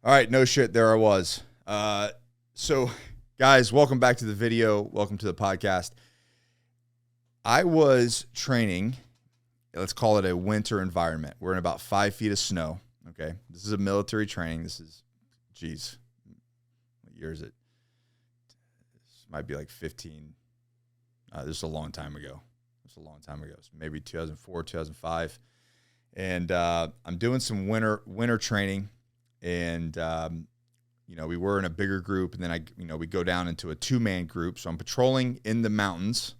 All right, no shit, there I was. So, guys, welcome back to the video. Welcome to the podcast. I was training, let's call it a winter environment. We're in about 5 feet of snow, okay? This is a military training. This is, geez, what year is it? This might be like 15. This is a long time ago. So maybe 2004, 2005. And I'm doing some winter training. And, we were in a bigger group, and then we go down into a 2-man group. So I'm patrolling in the mountains,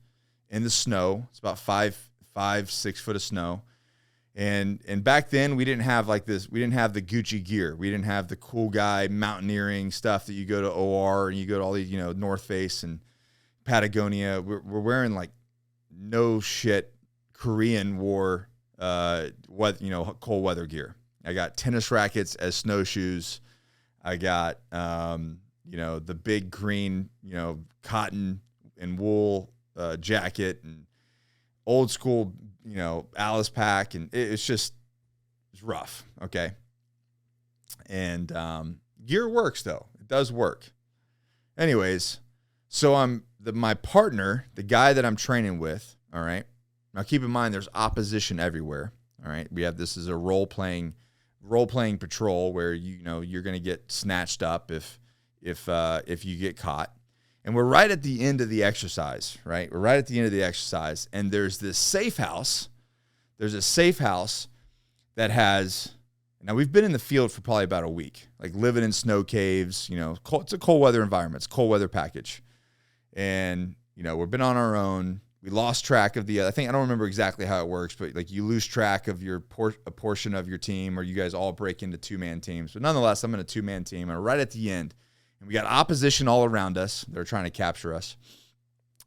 in the snow. It's about 6 foot of snow. And back then we didn't have like this. We didn't have the Gucci gear. We didn't have the cool guy mountaineering stuff that you go to OR and you go to all these, North Face and Patagonia. We're wearing like no shit Korean War, cold weather gear. I got tennis rackets as snowshoes. I got, the big green, cotton and wool jacket and old school, Alice pack. And it's rough. Okay. And gear works though. It does work. Anyways, so my partner, the guy that I'm training with, all right. Now keep in mind there's opposition everywhere. All right. This is a role playing patrol where you're going to get snatched up if you get caught. And we're right at the end of the exercise, right? We're right at the end of the exercise, and there's this safe house. There's a safe house that has. Now we've been in the field for probably about a week, like living in snow caves. It's a cold weather environment. It's a cold weather package, and we've been on our own. We lost track of I don't remember exactly how it works, but like you lose track of a portion of your team, or you guys all break into 2-man teams. But nonetheless, I'm in a 2-man team, and right at the end, and we got opposition all around us. They're trying to capture us.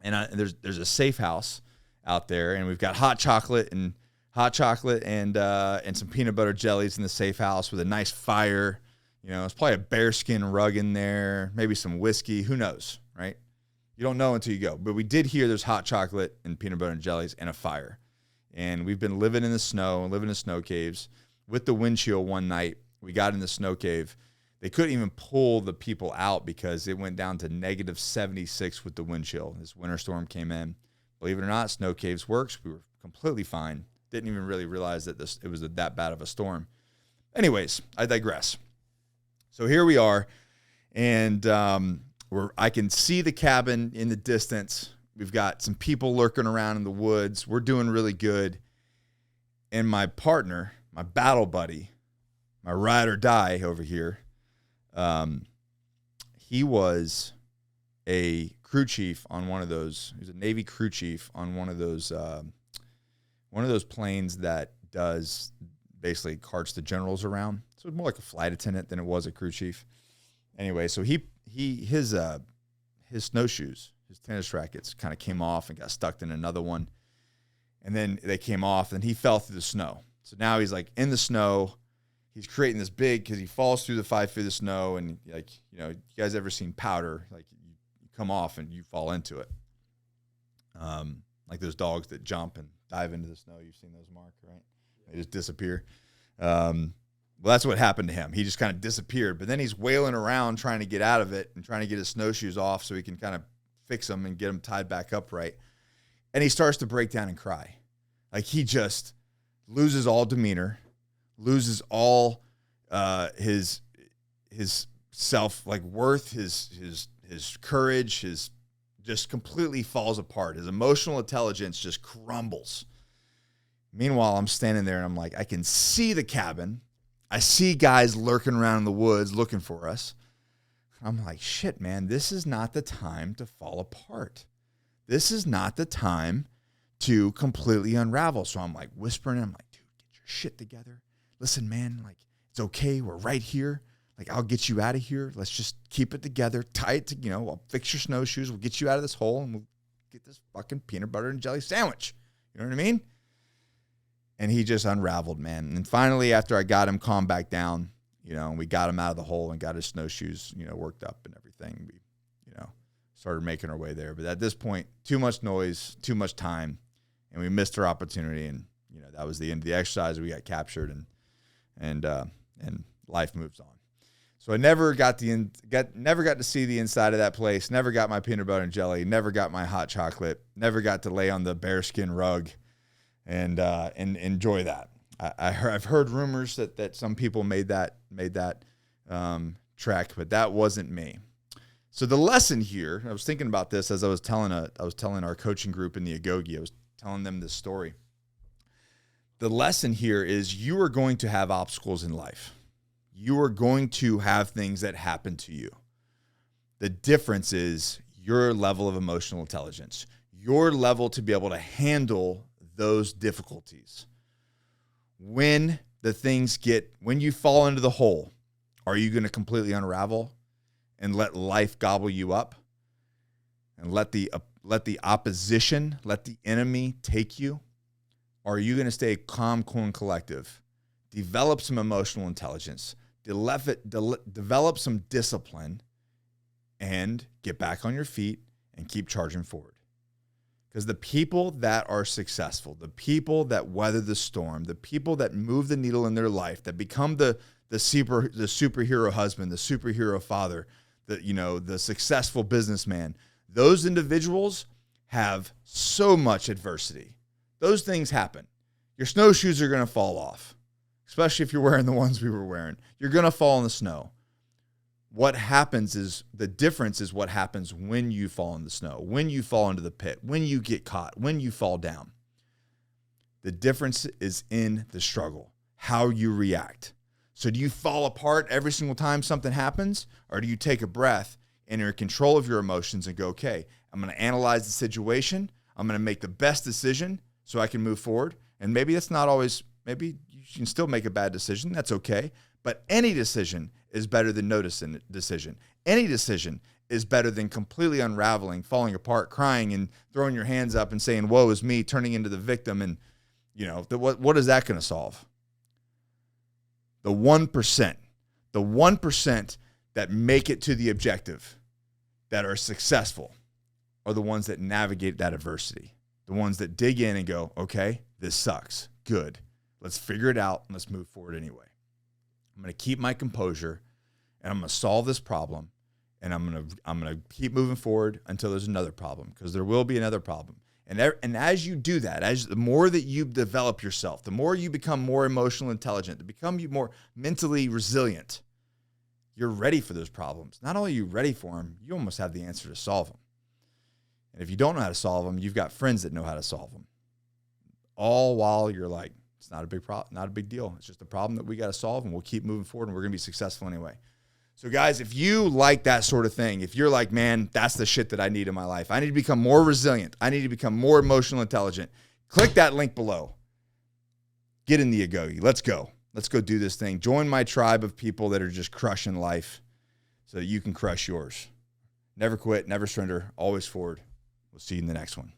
And there's a safe house out there, and we've got hot chocolate and some peanut butter jellies in the safe house with a nice fire. It's probably a bearskin rug in there, maybe some whiskey. Who knows, right? You don't know until you go. But we did hear there's hot chocolate and peanut butter and jellies and a fire. And we've been living in the snow, living in snow caves. With the wind chill one night, we got in the snow cave. They couldn't even pull the people out because it went down to negative 76 with the wind chill. This winter storm came in. Believe it or not, snow caves works. We were completely fine. Didn't even really realize that it was that bad of a storm. Anyways, I digress. So here we are, and I can see the cabin in the distance. We've got some people lurking around in the woods. We're doing really good. And my partner, my battle buddy, my ride or die over here, he was a crew chief on one of those. He was a Navy crew chief on one of those planes that does basically carts the generals around. So it's more like a flight attendant than it was a crew chief. Anyway, so his snowshoes, his tennis rackets kind of came off and got stuck in another one. And then they came off and he fell through the snow. So now he's like in the snow. He's creating this because he falls through the 5 feet of snow. And you guys ever seen powder? Like you come off and you fall into it. Like those dogs that jump and dive into the snow. You've seen those, Mark, right? They just disappear. Well, that's what happened to him. He just kind of disappeared. But then he's wailing around trying to get out of it and trying to get his snowshoes off so he can kind of fix them and get them tied back up right. And he starts to break down and cry. Like he just loses all demeanor, loses all his self worth, his courage, his just completely falls apart. His emotional intelligence just crumbles. Meanwhile, I'm standing there and I'm like, I can see the cabin. I see guys lurking around in the woods looking for us. I'm like, shit, man, this is not the time to fall apart. This is not the time to completely unravel. So I'm like whispering, I'm like, dude, get your shit together. Listen, man, like, it's okay. We're right here. Like, I'll get you out of here. Let's just keep it together. Tie it to, I'll fix your snowshoes. We'll get you out of this hole and we'll get this fucking peanut butter and jelly sandwich. You know what I mean? And he just unraveled, man. And finally, after I got him calmed back down, we got him out of the hole and got his snowshoes, worked up and everything. We, started making our way there. But at this point, too much noise, too much time, and we missed our opportunity. And, that was the end of the exercise. We got captured and life moves on. So I never got to see the inside of that place. Never got my peanut butter and jelly. Never got my hot chocolate. Never got to lay on the bearskin rug and enjoy that. I've heard rumors that some people made that trek, but that wasn't me. So the lesson here, I was thinking about this as I was telling our coaching group in the Agoge. I was telling them this story. The lesson here is you are going to have obstacles in life. You are going to have things that happen to you. The difference is your level of emotional intelligence, your level to be able to handle those difficulties. When you fall into the hole, are you going to completely unravel and let life gobble you up and let the opposition, let the enemy take you? Or are you going to stay calm, cool, and collective? Develop some emotional intelligence. Develop some discipline and get back on your feet and keep charging forward. Because the people that are successful, the people that weather the storm, the people that move the needle in their life, that become the superhero husband, the superhero father, the successful businessman, those individuals have so much adversity. Those things happen. Your snowshoes are going to fall off, especially if you're wearing the ones we were wearing. You're going to fall in the snow. What happens is the difference is what happens when you fall in the snow, when you fall into the pit, when you get caught, when you fall down. The difference is in the struggle, how you react. So do you fall apart every single time something happens, or do you take a breath and you're in control of your emotions and go, okay, I'm going to analyze the situation. I'm going to make the best decision so I can move forward. And maybe that's not always, maybe you can still make a bad decision. That's okay. But any decision is better than no decision. Any decision is better than completely unraveling, falling apart, crying, and throwing your hands up and saying, woe is me, turning into the victim. And, what is that going to solve? The 1% that make it to the objective, that are successful, are the ones that navigate that adversity. The ones that dig in and go, okay, this sucks. Good. Let's figure it out and let's move forward anyway. I'm going to keep my composure and I'm going to solve this problem and I'm going to keep moving forward until there's another problem, because there will be another problem. And as you do that, the more that you develop yourself, the more you become more emotionally intelligent, to become you more mentally resilient, you're ready for those problems. Not only are you ready for them, you almost have the answer to solve them. And if you don't know how to solve them, you've got friends that know how to solve them. All while you're like, it's not a big problem, not a big deal. It's just a problem that we got to solve, and we'll keep moving forward, and we're going to be successful anyway. So guys, if you like that sort of thing, if you're like, man, that's the shit that I need in my life, I need to become more resilient, I need to become more emotional intelligent, click that link below. Get in the Agoge. Let's go. Let's go do this thing. Join my tribe of people that are just crushing life so that you can crush yours. Never quit, never surrender, always forward. We'll see you in the next one.